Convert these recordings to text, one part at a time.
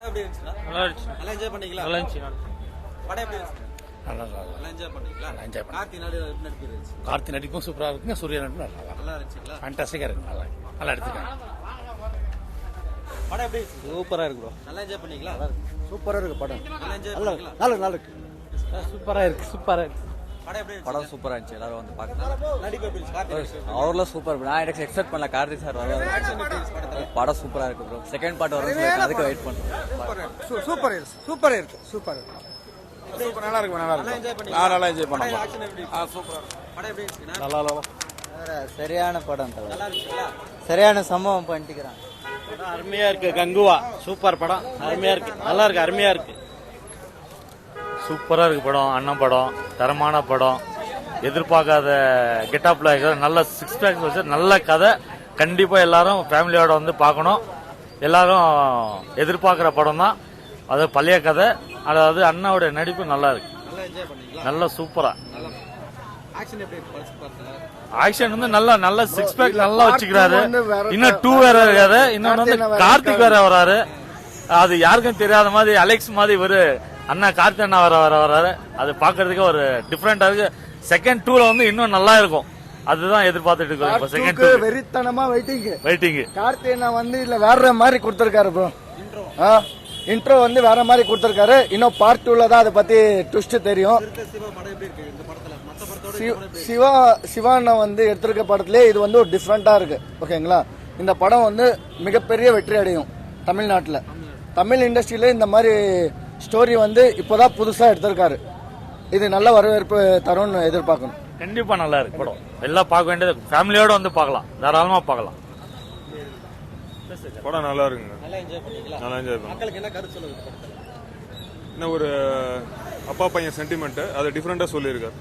எப்படி இருந்துச்சுன்னா நல்லா இருந்துச்சு. நல்லா என்ஜாய் பண்ணீங்களா? நல்லா இருந்துச்சு. படம் எப்படி இருந்துச்சு? நல்லா நல்லா என்ஜாய் பண்ணீங்களா? நல்லா என்ஜாய் பண்ணேன். கார்த்தி நடிப்பு இருந்துச்சு. கார்த்தி நடிப்பும் சூப்பராக இருக்குங்க, சூர்யா நடிப்பும் நல்லா நல்லா இருந்துச்சுங்களா? ஃபேண்டாஸ்டிக்காக இருக்கு. நல்லா எடுத்துருக்காங்க. படம் எப்படி இருந்துச்சு? சூப்பரா இருக்கு ப்ரோ. நல்லா என்ஜாய் பண்ணீங்களா? சூப்பரா இருக்கு படம். நல்லா என்ஜாய் நல்லா பண்ணீங்களா? நல்லா இருக்கு. சூப்பரா இருக்கு. சூப்பரா இருக்கு. படம் எப்படி இருந்துச்சு? படம் சூப்பரா இருந்துச்சு. எல்லாரும் வந்து பாக்கலாம். நடிப்பு எப்படி இருந்துச்சு? கார்த்தி நடிப்பு. அவர்லாம் சூப்பர். நான் எனக்கு எக்ஸ்பெக்ட் பண்ணல கார்த்தி சார் வருவாரு. Action எப்படி இருந்துச்சு படத்துல? படம் சூப்பரா இருக்கு ப்ரோ. செகண்ட் பார்ட் வரும், அதுக்கு வெயிட் பண்றேன். சூப்பர் இருக்கு. நல்லா இருக்கு. நல்லா என்ஜாய் பண்ணீங்களா? நல்லா என்ஜாய் பண்ணோம். படம் action எப்படி இருந்துச்சு? சூப்பரா படம் எப்படி இருந்துச்சுன்னா? நல்லா சரியான படம் தவிர நல்லா இருந்துச்சுங்களா? சரியான சம்பவம் பண்ணிக்கிறான். அருமையா இருக்கு. கங்குவா சூப்பர் படம். அருமையா இருக்கு. நல்லா இருக்கு. அருமையா இருக்கு. சூப்பரா இருக்கு படம். அண்ணன் படம் தரமான படம். எதிர்பார்க்காத கெட்டப்ல நல்ல 6 பேக்ஸ் வச்சு நல்ல கதை. கண்டிப்பா எல்லாரும் ஃபேமிலியோட வந்து பார்க்கணும். எல்லாரும் எதிர்பார்க்கிற படம் தான். அது பழைய கதை. அதாவது அண்ணாவோட நடிப்பு நல்லா இருக்கு. நல்லா என்ஜாய் பண்ணீங்களா? நல்ல சூப்பரா. நல்லா ஆக்ஷன் எப்படி இருக்கு படத்துல? ஆக்ஷன் வந்து நல்ல 6 பேக் நல்லா வச்சுக்கிறாரு. இன்னும் 2 வேற இருக்காரு. இன்னொன்னு வந்து கார்த்திக் வேற வராரு. அது யாருக்கும் தெரியாத மாதிரி அலெக்ஸ் மாதிரி ஒரு அண்ணா கார்த்திக் அண்ணா வராரு. அது பாக்குறதுக்கு ஒரு டிஃபரெண்டா இருக்கு. செகண்ட் 2ல வந்து இன்னும் நல்லா இருக்கும். அதுதான் எதிர்பார்த்துட்டு இருக்கோம். செகண்ட் 2 வெறித்தனமா வெயிட்டிங். கார்த்திகேயனா வந்து இல்ல வேற மாதிரி கொடுத்திருக்காரு ப்ரோ. இன்ட்ரோ வந்து வேற மாதிரி கொடுத்திருக்காரு. இன்னும் பார்ட் 2ல தான் அதை பத்தி ட்விஸ்ட் தெரியும். சிவா படம் எப்படி இருக்கு இந்த படத்துல? மத்த படத்தோட சிவானா வந்து எடுத்திருக்க படத்திலே இது வந்து ஒரு டிஃப்ரெண்டா இருக்கு. ஓகேங்களா? இந்த படம் வந்து மிகப்பெரிய வெற்றி அடையும் தமிழ்நாட்டுல. தமிழ் இண்டஸ்ட்ரியில இந்த மாதிரி ஸ்டோரி வந்து இப்போதான் புதுசா எடுத்திருக்காரு. இது நல்ல வரவேற்பு தரும்னு எதிர்பார்க்கணும். கண்டிப்பா நல்லா இருக்கு படம். எல்லாம் பார்க்க வேண்டியது ஃபேமிலியோட வந்து பார்க்கலாம். தாராளமா பார்க்கலாம். படம் நல்லா இருக்குங்க. நல்லா என்ஜாய் பண்ணீங்களா? நல்லா என்ஜாய் பண்ணேன். மக்களுக்கு என்ன கருத்து சொல்லுது இந்த படத்துல? இன்னும் ஒரு அப்பா பையன் சென்டிமெண்ட் அதை டிஃப்ரெண்டா சொல்லியிருக்காரு.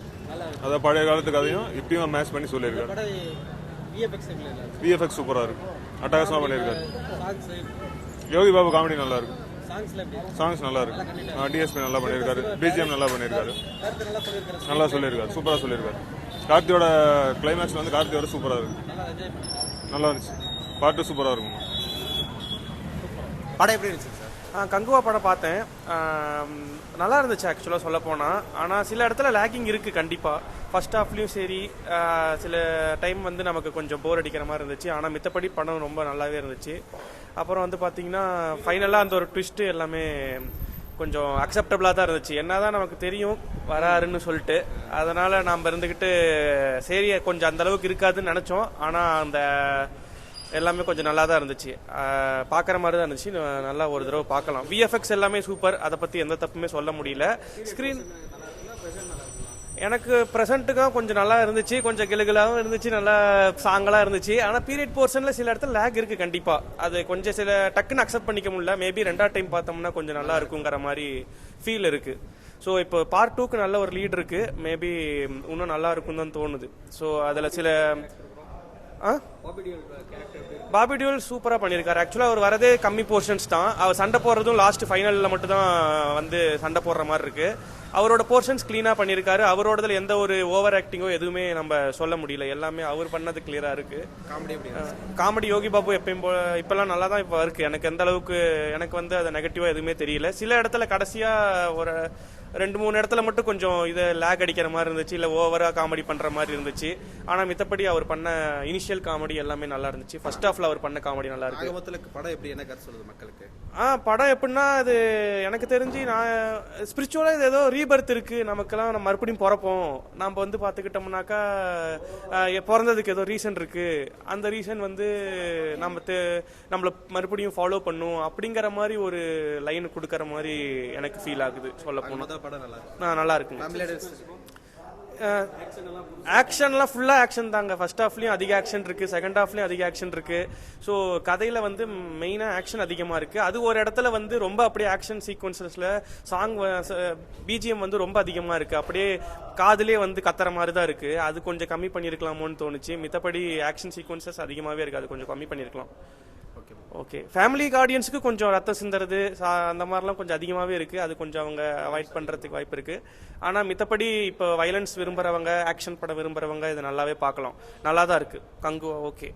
அதை பழைய காலத்து கதையும் இப்பயும் மேட்ச் பண்ணி சொல்லியிருக்காரு. படம் VFX எப்படி இருக்கு? விஎஃப்எக்ஸ் சூப்பரா இருக்கு. அட்டகாசமா பண்ணியிருக்காரு. சாங்ஸ் யோகி பாபு காமெடி நல்லா இருக்கு. சாங்ஸ்ல எப்படி இருக்கு? சாங்ஸ் நல்லா இருக்கு. டிஎஸ்பி நல்லா பண்ணியிருக்காரு. பிஜிஎம் நல்லா பண்ணியிருக்காரு. கருத்து நல்லா சொல்லிருக்காரு. நல்லா சொல்லியிருக்காரு. சூப்பரா சொல்லியிருக்காரு. கார்த்தியோட கிளைமேக்ஸ் வந்து கார்த்தியோட சூப்பரா இருக்கு. நல்லா என்ஜாய் பண்ணீங்க. நல்லா இருந்துச்சு. பாட்டு சூப்பரா இருக்கும். படம் எப்படி இருந்துச்சு சார்? கங்குவா படம் பார்த்தேன். நல்லா இருந்துச்சு ஆக்சுவலாக சொல்ல போனால். ஆனால் சில இடத்துல லேக்கிங் இருக்குது கண்டிப்பாக. ஃபர்ஸ்ட் ஹாஃப்லேயும் சரி சில டைம் வந்து நமக்கு கொஞ்சம் போர் அடிக்கிற மாதிரி இருந்துச்சு. ஆனால் மித்தபடி படம் ரொம்ப நல்லாவே இருந்துச்சு. அப்புறம் வந்து பார்த்தீங்கன்னா ஃபைனலாக அந்த ஒரு ட்விஸ்ட்டு எல்லாமே கொஞ்சம் அக்செப்டபுளாக தான் இருந்துச்சு. என்ன தான் நமக்கு தெரியும் வராருன்னு சொல்லிட்டு, அதனால் நாம் இருந்துக்கிட்டு சரி கொஞ்சம் அந்தளவுக்கு இருக்காதுன்னு நினச்சோம். ஆனால் அந்த எல்லாமே கொஞ்சம் நல்லா தான் இருந்துச்சு. பார்க்குற மாதிரி தான் இருந்துச்சு. நல்லா ஒரு தடவை பார்க்கலாம். விஎஃப்எக்ஸ் எல்லாமே சூப்பர். அதை பற்றி எந்த தப்புமே சொல்ல முடியல. ஸ்க்ரீன் எனக்கு ப்ரெசென்ட்டுக்கும் கொஞ்சம் நல்லா இருந்துச்சு. கொஞ்சம் கிளுகிளாகவும் இருந்துச்சு. நல்லா சாங்கெல்லாம் இருந்துச்சு. ஆனால் பீரியட் போர்ஷனில் சில இடத்துல லேக் இருக்குது கண்டிப்பாக. அது கொஞ்சம் சில டக்குன்னு அக்செப்ட் பண்ணிக்க முடியல. மேபி 2வது டைம் பார்த்தோம்னா கொஞ்சம் நல்லா இருக்குங்கிற மாதிரி ஃபீல் இருக்குது. ஸோ இப்போ பார்ட் 2க்கு நல்ல ஒரு லீட் இருக்குது. மேபி இன்னும் நல்லா இருக்குன்னு தான் தோணுது. ஸோ அதில் சில பாபி டியூல் சூப்பராக பண்ணியிருக்காரு. ஆக்சுவலாக அவர் வரதே கம்மி போர்ஷன்ஸ் தான். அவர் சண்டை போடுறதும் லாஸ்ட் ஃபைனலில் மட்டும் தான் வந்து சண்டை போடுற மாதிரி இருக்கு. அவரோட போர்ஷன்ஸ் கிளீனாக பண்ணியிருக்காரு. அவரோடதுல எந்த ஒரு ஓவர் ஆக்டிங்கோ எதுவுமே நம்ம சொல்ல முடியல. எல்லாமே அவர் பண்ணது கிளியராக இருக்கு. காமெடி எப்படி? காமெடி யோகி பாபு எப்பயும் இப்பெல்லாம் நல்லா தான் இப்போ இருக்கு. எனக்கு எந்த அளவுக்கு எனக்கு வந்து அது நெகட்டிவாக எதுவுமே தெரியல. சில இடத்துல கடைசியாக ஒரு 2-3 இடத்துல மட்டும் கொஞ்சம் இதை லேக் அடிக்கிற மாதிரி இருந்துச்சு. இல்லை ஓவராக காமெடி பண்ணுற மாதிரி இருந்துச்சு. ஆனால் மித்தபடி அவர் பண்ண இனிஷியல் காமெடி எல்லாமே நல்லா இருந்துச்சு. ஃபர்ஸ்ட் ஹாஃப்ல அவர் பண்ண காமெடி நல்லா இருக்கு. படம் எப்படி என்ன கருத்து சொல்லுது மக்களுக்கு? படம் எப்படின்னா அது எனக்கு தெரிஞ்சு நான் ஸ்பிரிச்சுவலாக இது ஏதோ ரீபர்த் இருக்கு. நமக்கெல்லாம் நம்ம மறுபடியும் பிறப்போம். நம்ம வந்து பார்த்துக்கிட்டோம்னாக்கா பிறந்ததுக்கு ஏதோ ரீசன் இருக்கு. அந்த ரீசன் வந்து நம்மளை மறுபடியும் ஃபாலோ பண்ணும் அப்படிங்கிற மாதிரி ஒரு லைன் கொடுக்கற மாதிரி எனக்கு ஃபீல் ஆகுது சொல்ல போனோம். படம் நல்லா இருக்குங்க. ஆக்ஷன்லாம் ஃபுல்லா ஆக்ஷன் தாங்க. ஃபர்ஸ்ட் ஹாஃப்லயும் அதிக ஆக்ஷன் இருக்கு. செகண்ட் ஹாஃப்லயும் அதிக ஆக்ஷன் இருக்கு. ஸோ கதையில வந்து மெயினா ஆக்ஷன் அதிகமா இருக்கு. அது ஒரு இடத்துல வந்து ரொம்ப அப்படியே ஆக்ஷன் சீக்வன்சஸ்ல சாங் பிஜிஎம் வந்து ரொம்ப அதிகமா இருக்கு. அப்படியே காதுலயே வந்து கத்துற மாதிரி தான் இருக்கு. அது கொஞ்சம் கம்மி பண்ணிருக்கலாமோன்னு தோணுச்சு. மித்தபடி ஆக்ஷன் சீக்வன்சஸ் அதிகமாவே இருக்கு. அது கொஞ்சம் கம்மி பண்ணிருக்கலாம். ஓகே ஃபேமிலி ஆடியன்ஸுக்கு கொஞ்சம் ரத்தம் சிந்துறது அந்த மாதிரிலாம் கொஞ்சம் அதிகமாகவே இருக்குது. அது கொஞ்சம் அவங்க அவாய்ட் பண்ணுறதுக்கு வாய்ப்பு இருக்குது. ஆனால் மித்தபடி இப்போ வயலன்ஸ் விரும்புகிறவங்க, ஆக்ஷன் படம் விரும்புகிறவங்க இதை நல்லாவே பார்க்கலாம். நல்லா தான் இருக்குது கங்குவா. ஓகே.